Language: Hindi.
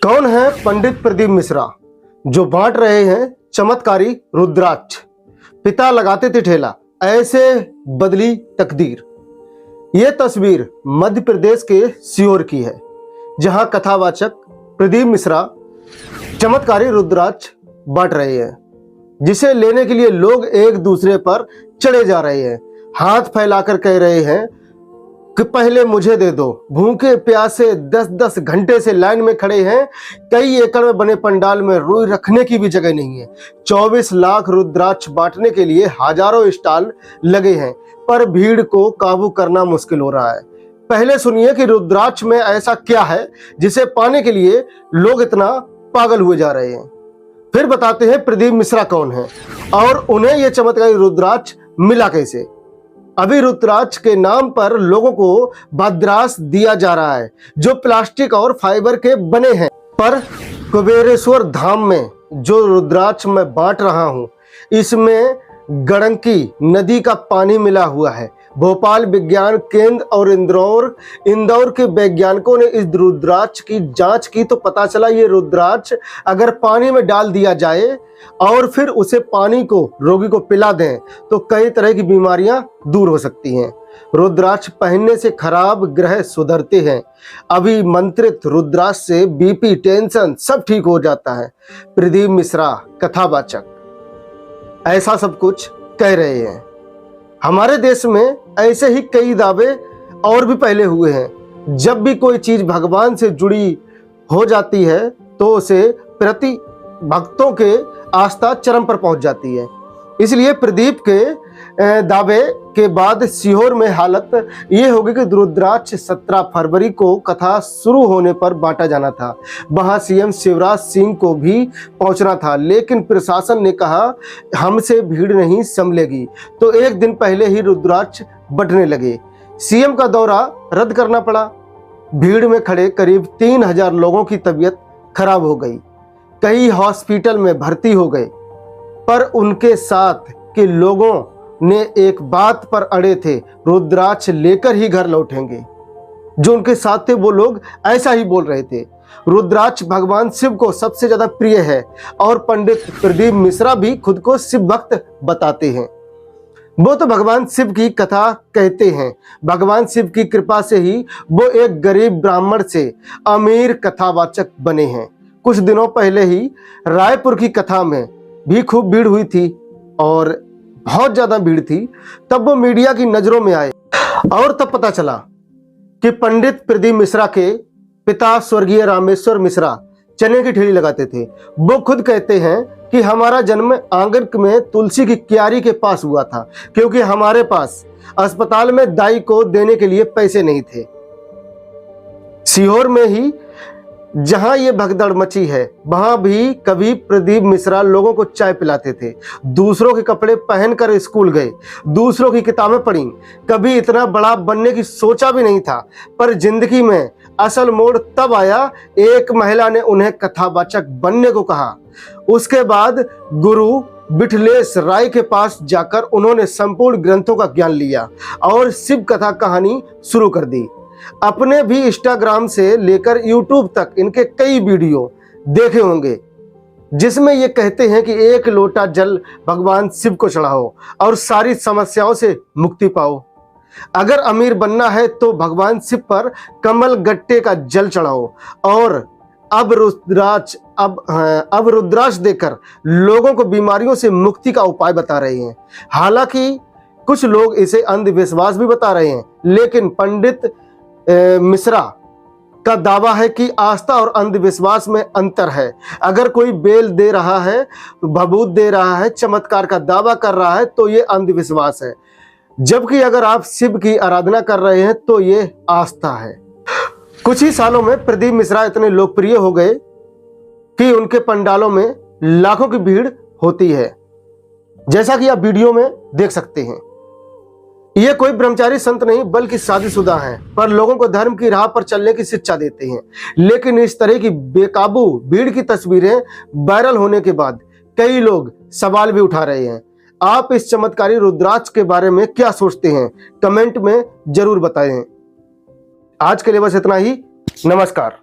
कौन है पंडित प्रदीप मिश्रा जो बांट रहे हैं चमत्कारी रुद्राक्ष। पिता लगाते थे ठेला, ऐसे बदली तकदीर। ये तस्वीर मध्य प्रदेश के सीहोर की है, जहां कथावाचक प्रदीप मिश्रा चमत्कारी रुद्राक्ष बांट रहे हैं, जिसे लेने के लिए लोग एक दूसरे पर चढ़े जा रहे हैं। हाथ फैलाकर कह रहे हैं कि पहले मुझे दे दो। भूखे प्यासे 10-10 घंटे से लाइन में खड़े हैं। कई एकड़ में बने पंडाल में रुई रखने की भी जगह नहीं है। 24 लाख रुद्राक्ष बांटने के लिए हजारों स्टॉल लगे हैं, पर भीड़ को काबू करना मुश्किल हो रहा है। पहले सुनिए कि रुद्राक्ष में ऐसा क्या है जिसे पाने के लिए लोग इतना पागल हुए जा रहे हैं। फिर बताते हैं प्रदीप मिश्रा कौन है और उन्हें यह चमत्कारी रुद्राक्ष मिला कैसे। अभी रुद्राक्ष के नाम पर लोगों को भद्रास दिया जा रहा है, जो प्लास्टिक और फाइबर के बने हैं। पर कुबेरेश्वर धाम में जो रुद्राक्ष मैं बांट रहा हूं, इसमें गंडकी नदी का पानी मिला हुआ है। भोपाल विज्ञान केंद्र और इंदौर के वैज्ञानिकों ने इस रुद्राक्ष की जांच की तो पता चला ये रुद्राक्ष अगर पानी में डाल दिया जाए और फिर उसे पानी को रोगी को पिला दें तो कई तरह की बीमारियां दूर हो सकती हैं। रुद्राक्ष पहनने से खराब ग्रह सुधरते हैं। अभी मंत्रित रुद्राक्ष से बीपी, टेंशन सब ठीक हो जाता है। प्रदीप मिश्रा कथावाचक ऐसा सब कुछ कह रहे हैं। हमारे देश में ऐसे ही कई दावे और भी पहले हुए हैं। जब भी कोई चीज भगवान से जुड़ी हो जाती है तो उसे प्रति भक्तों के आस्था चरम पर पहुंच जाती है। इसलिए प्रदीप के दावे के बाद सीहोर में हालत ये होगी कि रुद्राक्ष 17 फरवरी को कथा शुरू होने पर बांटा जाना था। वहां सीएम शिवराज सिंह को भी पहुंचना था, लेकिन प्रशासन ने कहा हमसे भीड़ नहीं संभलेगी, तो एक दिन पहले ही रुद्राक्ष बंटने लगे। सीएम का दौरा रद्द करना पड़ा। भीड़ में खड़े करीब 3000 लोगों की तबीयत खराब हो गई, कई हॉस्पिटल में भर्ती हो गए। पर उनके साथ के लोगों ने एक बात पर अड़े थे, रुद्राक्ष लेकर ही घर लौटेंगे। जो उनके साथ थे वो लोग ऐसा ही बोल रहे थे। रुद्राक्ष भगवान शिव को सबसे ज्यादा प्रिय है और पंडित प्रदीप मिश्रा भी खुद को शिव भक्त बताते हैं। वो तो भगवान शिव की कथा कहते हैं। भगवान शिव की कृपा से ही वो एक गरीब ब्राह्मण से अमीर कथावाचक बने हैं। कुछ दिनों पहले ही रायपुर की कथा में भी खूब भीड़ हुई थी और बहुत ज्यादा भीड़ थी। तब वो मीडिया की नजरों में आए और तब पता चला कि पंडित प्रदीप मिश्रा के पिता स्वर्गीय रामेश्वर मिश्रा चने की ठेली लगाते थे। वो खुद कहते हैं कि हमारा जन्म आंगन में तुलसी की क्यारी के पास हुआ था, क्योंकि हमारे पास अस्पताल में दाई को देने के लिए पैसे नहीं थे। सीहोर में ही जहां ये भगदड़ मची है, वहां भी कभी प्रदीप मिश्रा लोगों को चाय पिलाते थे, दूसरों के कपड़े पहनकर स्कूल गए, दूसरों की किताबें पढ़ी। कभी इतना बड़ा बनने की सोचा भी नहीं था। पर जिंदगी में असल मोड़ तब आया, एक महिला ने उन्हें कथावाचक बनने को कहा। उसके बाद गुरु बिठलेश राय के पास जाकर उन्होंने संपूर्ण ग्रंथों का ज्ञान लिया और शिव कथा कहानी शुरू कर दी। अपने भी इंस्टाग्राम से लेकर यूट्यूब तक इनके कई वीडियो देखे होंगे, जिसमें ये कहते हैं कि एक लोटा जल भगवान शिव को चढ़ाओ और सारी समस्याओं से मुक्ति पाओ। अगर अमीर बनना है तो भगवान शिव पर कमल गट्टे का जल चढ़ाओ। और अब रुद्राक्ष देकर लोगों को बीमारियों से मुक्ति का उपाय बता रहे हैं। हालांकि कुछ लोग इसे अंधविश्वास भी बता रहे हैं, लेकिन पंडित मिश्रा का दावा है कि आस्था और अंधविश्वास में अंतर है। अगर कोई बेल दे रहा है, भभूत दे रहा है, चमत्कार का दावा कर रहा है तो ये अंधविश्वास है, जबकि अगर आप शिव की आराधना कर रहे हैं तो ये आस्था है। कुछ ही सालों में प्रदीप मिश्रा इतने लोकप्रिय हो गए कि उनके पंडालों में लाखों की भीड़ होती है, जैसा कि आप वीडियो में देख सकते हैं। ये कोई ब्रह्मचारी संत नहीं बल्कि शादीशुदा हैं, पर लोगों को धर्म की राह पर चलने की शिक्षा देते हैं। लेकिन इस तरह की बेकाबू भीड़ की तस्वीरें वायरल होने के बाद कई लोग सवाल भी उठा रहे हैं। आप इस चमत्कारी रुद्राक्ष के बारे में क्या सोचते हैं? कमेंट में जरूर बताएं। आज के लिए बस इतना ही। नमस्कार।